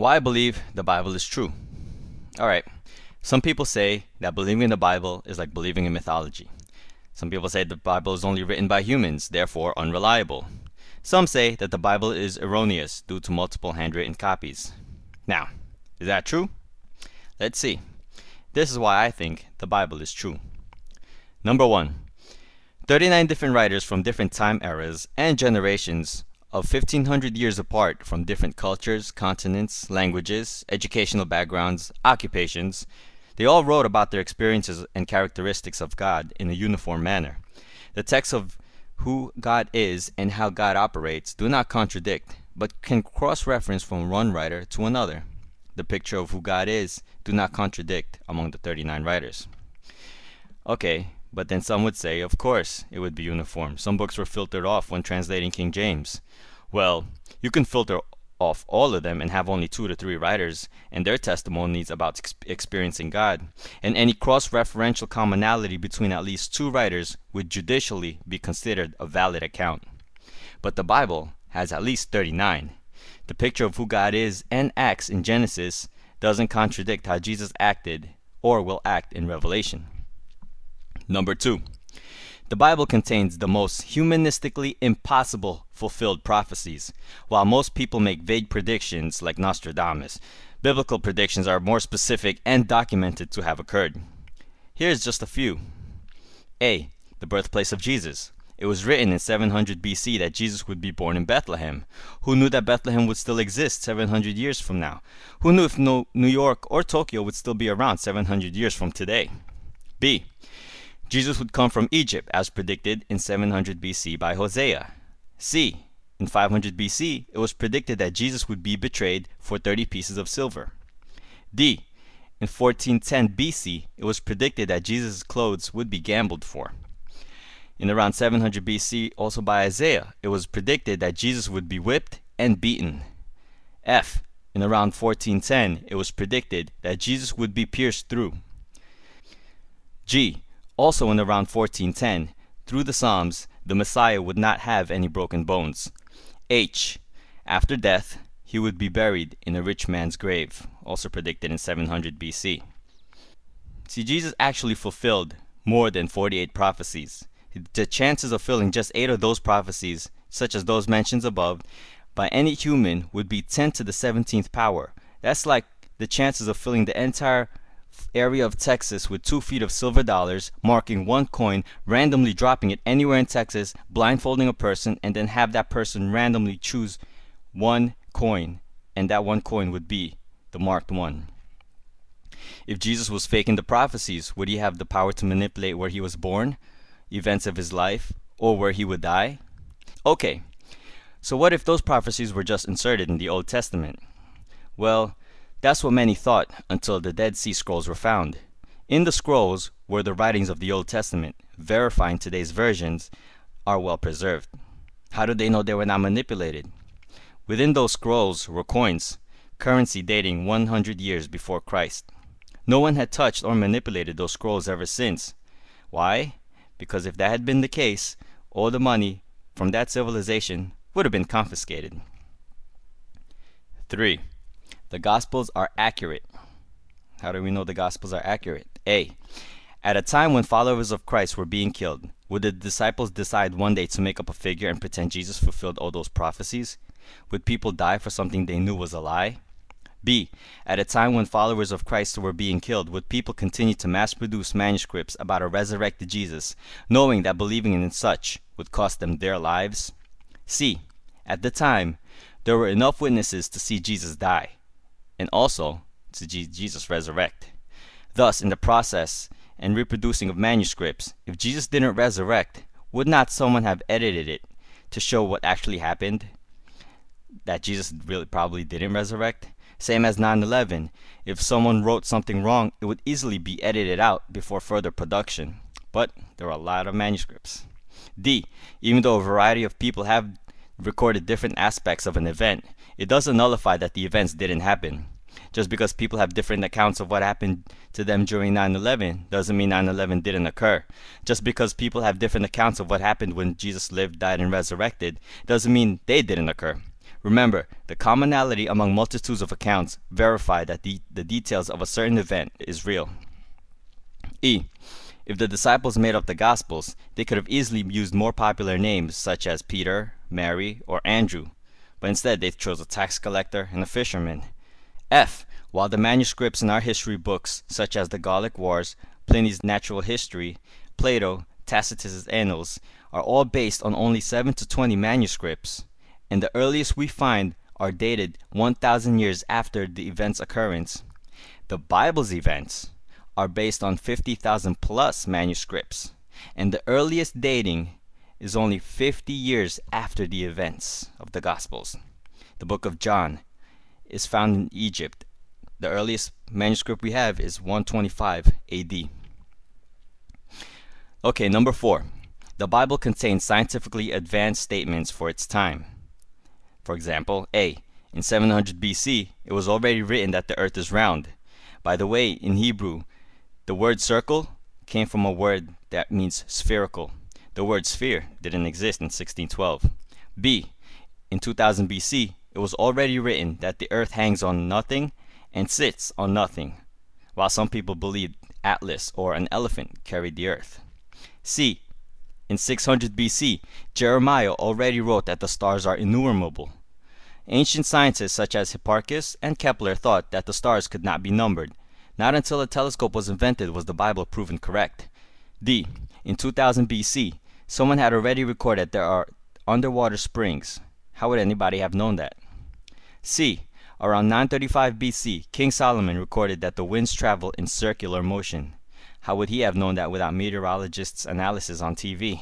Why I believe the Bible is true. Alright, some people say that believing in the Bible is like believing in mythology. Some people say the Bible is only written by humans, therefore unreliable. Some say that the Bible is erroneous due to multiple handwritten copies. Now, is that true? Let's see. This is why I think the Bible is true. Number 1. 39 different writers from different time eras and generations of 1500 years apart from different cultures, continents, languages, educational backgrounds, occupations. They all wrote about their experiences and characteristics of God in a uniform manner. The texts of who God is and how God operates do not contradict, but can cross-reference from one writer to another. The picture of who God is do not contradict among the 39 writers. Okay, but then some would say, of course, it would be uniform. Some books were filtered off when translating King James. Well, you can filter off all of them and have only 2 to 3 writers and their testimonies about experiencing God, and any cross-referential commonality between at least 2 writers would judicially be considered a valid account. But the Bible has at least 39. The picture of who God is and acts in Genesis doesn't contradict how Jesus acted or will act in Revelation. Number 2. The Bible contains the most humanistically impossible fulfilled prophecies. While most people make vague predictions like Nostradamus, biblical predictions are more specific and documented to have occurred. Here's just a few. A. The birthplace of Jesus. It was written in 700 BC that Jesus would be born in Bethlehem. Who knew that Bethlehem would still exist 700 years from now? Who knew if New York or Tokyo would still be around 700 years from today? B. Jesus would come from Egypt as predicted in 700 BC by Hosea. C. In 500 BC, it was predicted that Jesus would be betrayed for 30 pieces of silver. D. In 1410 BC, it was predicted that Jesus' clothes would be gambled for. In around 700 BC, also by Isaiah, it was predicted that Jesus would be whipped and beaten. F. In around 1410, it was predicted that Jesus would be pierced through. G. Also in around 1410, through the Psalms, the Messiah would not have any broken bones. H. After death, he would be buried in a rich man's grave, also predicted in 700 BC. See, Jesus actually fulfilled more than 48 prophecies. The chances of filling just 8 of those prophecies, such as those mentioned above, by any human would be 10 to the 17th power. That's like the chances of filling the entire area of Texas with 2 feet of silver dollars, marking one coin, randomly dropping it anywhere in Texas, blindfolding a person, and then have that person randomly choose one coin, and that one coin would be the marked one. If Jesus was faking the prophecies, would he have the power to manipulate where he was born, events of his life, or where he would die? Okay, so what if those prophecies were just inserted in the Old Testament? Well, that's what many thought until the Dead Sea Scrolls were found. In the scrolls were the writings of the Old Testament, verifying today's versions are well preserved. How did they know they were not manipulated? Within those scrolls were coins, currency dating 100 years before Christ. No one had touched or manipulated those scrolls ever since. Why? Because if that had been the case, all the money from that civilization would have been confiscated. 3. The Gospels are accurate. How do we know the Gospels are accurate? A. At a time when followers of Christ were being killed, would the disciples decide one day to make up a figure and pretend Jesus fulfilled all those prophecies? Would people die for something they knew was a lie? B. At a time when followers of Christ were being killed, would people continue to mass-produce manuscripts about a resurrected Jesus, knowing that believing in such would cost them their lives? C. At the time, there were enough witnesses to see Jesus die, and also to Jesus resurrect. Thus, in the process and reproducing of manuscripts, if Jesus didn't resurrect, would not someone have edited it to show what actually happened? That Jesus really probably didn't resurrect? Same as 9/11. If someone wrote something wrong, it would easily be edited out before further production. But there are a lot of manuscripts. D. Even though a variety of people have recorded different aspects of an event, it doesn't nullify that the events didn't happen. Just because people have different accounts of what happened to them during 9/11 doesn't mean 9/11 didn't occur. Just because people have different accounts of what happened when Jesus lived, died, and resurrected doesn't mean they didn't occur. Remember, the commonality among multitudes of accounts verify that the details of a certain event is real. E. If the disciples made up the Gospels, they could have easily used more popular names such as Peter, Mary, or Andrew, but instead they chose a tax collector and a fisherman. F. While the manuscripts in our history books, such as the Gallic Wars, Pliny's Natural History, Plato, Tacitus's Annals, are all based on only 7 to 20 manuscripts, and the earliest we find are dated 1,000 years after the event's occurrence, the Bible's events are based on 50,000 plus manuscripts, and the earliest dating is only 50 years after the events of the Gospels. The book of John is found in Egypt. The earliest manuscript we have is 125 AD. Okay, number 4. The Bible contains scientifically advanced statements for its time. For example, A. In 700 BC, it was already written that the earth is round. By the way, in Hebrew, the word circle came from a word that means spherical. The word sphere didn't exist in 1612. B. In 2000 BC, it was already written that the earth hangs on nothing and sits on nothing, while some people believed Atlas or an elephant carried the earth. C. In 600 BC, Jeremiah already wrote that the stars are innumerable. Ancient scientists such as Hipparchus and Kepler thought that the stars could not be numbered. Not until a telescope was invented was the Bible proven correct. D. In 2000 BC, someone had already recorded there are underwater springs. How would anybody have known that? C. Around 935 BC, King Solomon recorded that the winds travel in circular motion. How would he have known that without meteorologists' analysis on TV?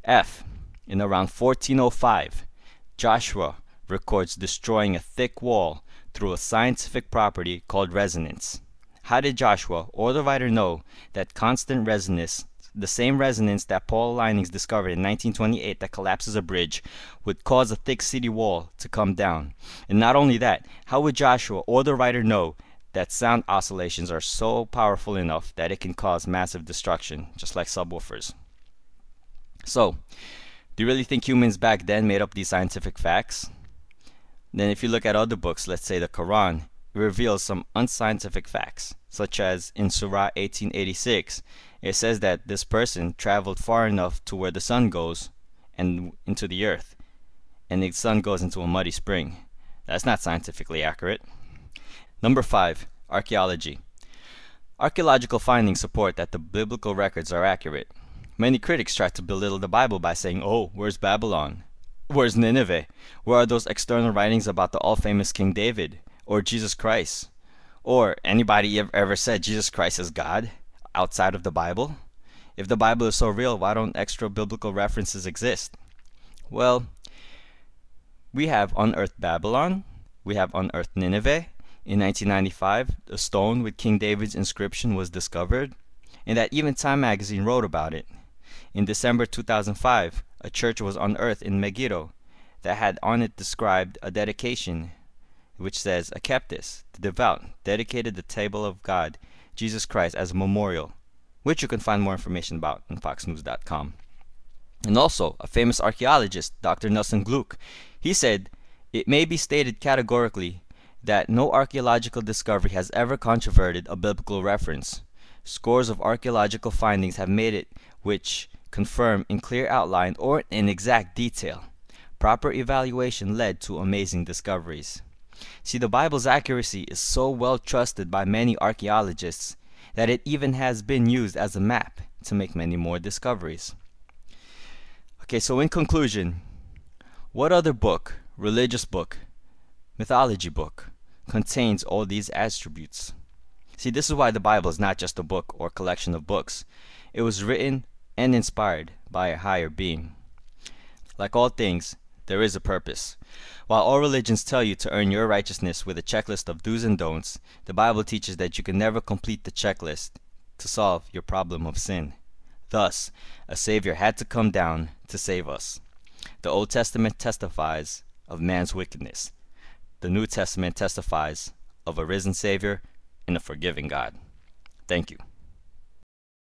F. In around 1405, Joshua records destroying a thick wall through a scientific property called resonance. How did Joshua or the writer know that constant resonance, the same resonance that Paul Linings discovered in 1928 that collapses a bridge, would cause a thick city wall to come down? And not only that, how would Joshua or the writer know that sound oscillations are so powerful enough that it can cause massive destruction, just like subwoofers? So, do you really think humans back then made up these scientific facts? Then if you look at other books, let's say the Quran, it reveals some unscientific facts, such as in Surah 1886, it says that this person traveled far enough to where the sun goes and into the earth, and the sun goes into a muddy spring. That's not scientifically accurate. Number 5, archaeology. Archaeological findings support that the biblical records are accurate. Many critics try to belittle the Bible by saying, "Oh, where's Babylon? Where's Nineveh? Where are those external writings about the all-famous King David? Or Jesus Christ? Or anybody ever said Jesus Christ is God outside of the Bible? If the Bible is so real, why don't extra biblical references exist?" Well, we have unearthed Babylon. We have unearthed Nineveh. In 1995, a stone with King David's inscription was discovered, and that even Time magazine wrote about it. In December 2005, a church was unearthed in Megiddo that had on it described a dedication which says, "Akeptis, the devout, dedicated the table of God, Jesus Christ, as a memorial," which you can find more information about on foxnews.com. And also, a famous archaeologist, Dr. Nelson Gluck, he said, "It may be stated categorically that no archaeological discovery has ever controverted a biblical reference. Scores of archaeological findings have made it which confirm in clear outline or in exact detail. Proper evaluation led to amazing discoveries." See, the Bible's accuracy is so well trusted by many archaeologists that it even has been used as a map to make many more discoveries. Okay, so in conclusion, what other book, religious book, mythology book, contains all these attributes? See, this is why the Bible is not just a book or collection of books. It was written and inspired by a higher being. Like all things, there is a purpose. While all religions tell you to earn your righteousness with a checklist of do's and don'ts, the Bible teaches that you can never complete the checklist to solve your problem of sin. Thus, a Savior had to come down to save us. The Old Testament testifies of man's wickedness. The New Testament testifies of a risen Savior and a forgiving God. Thank you.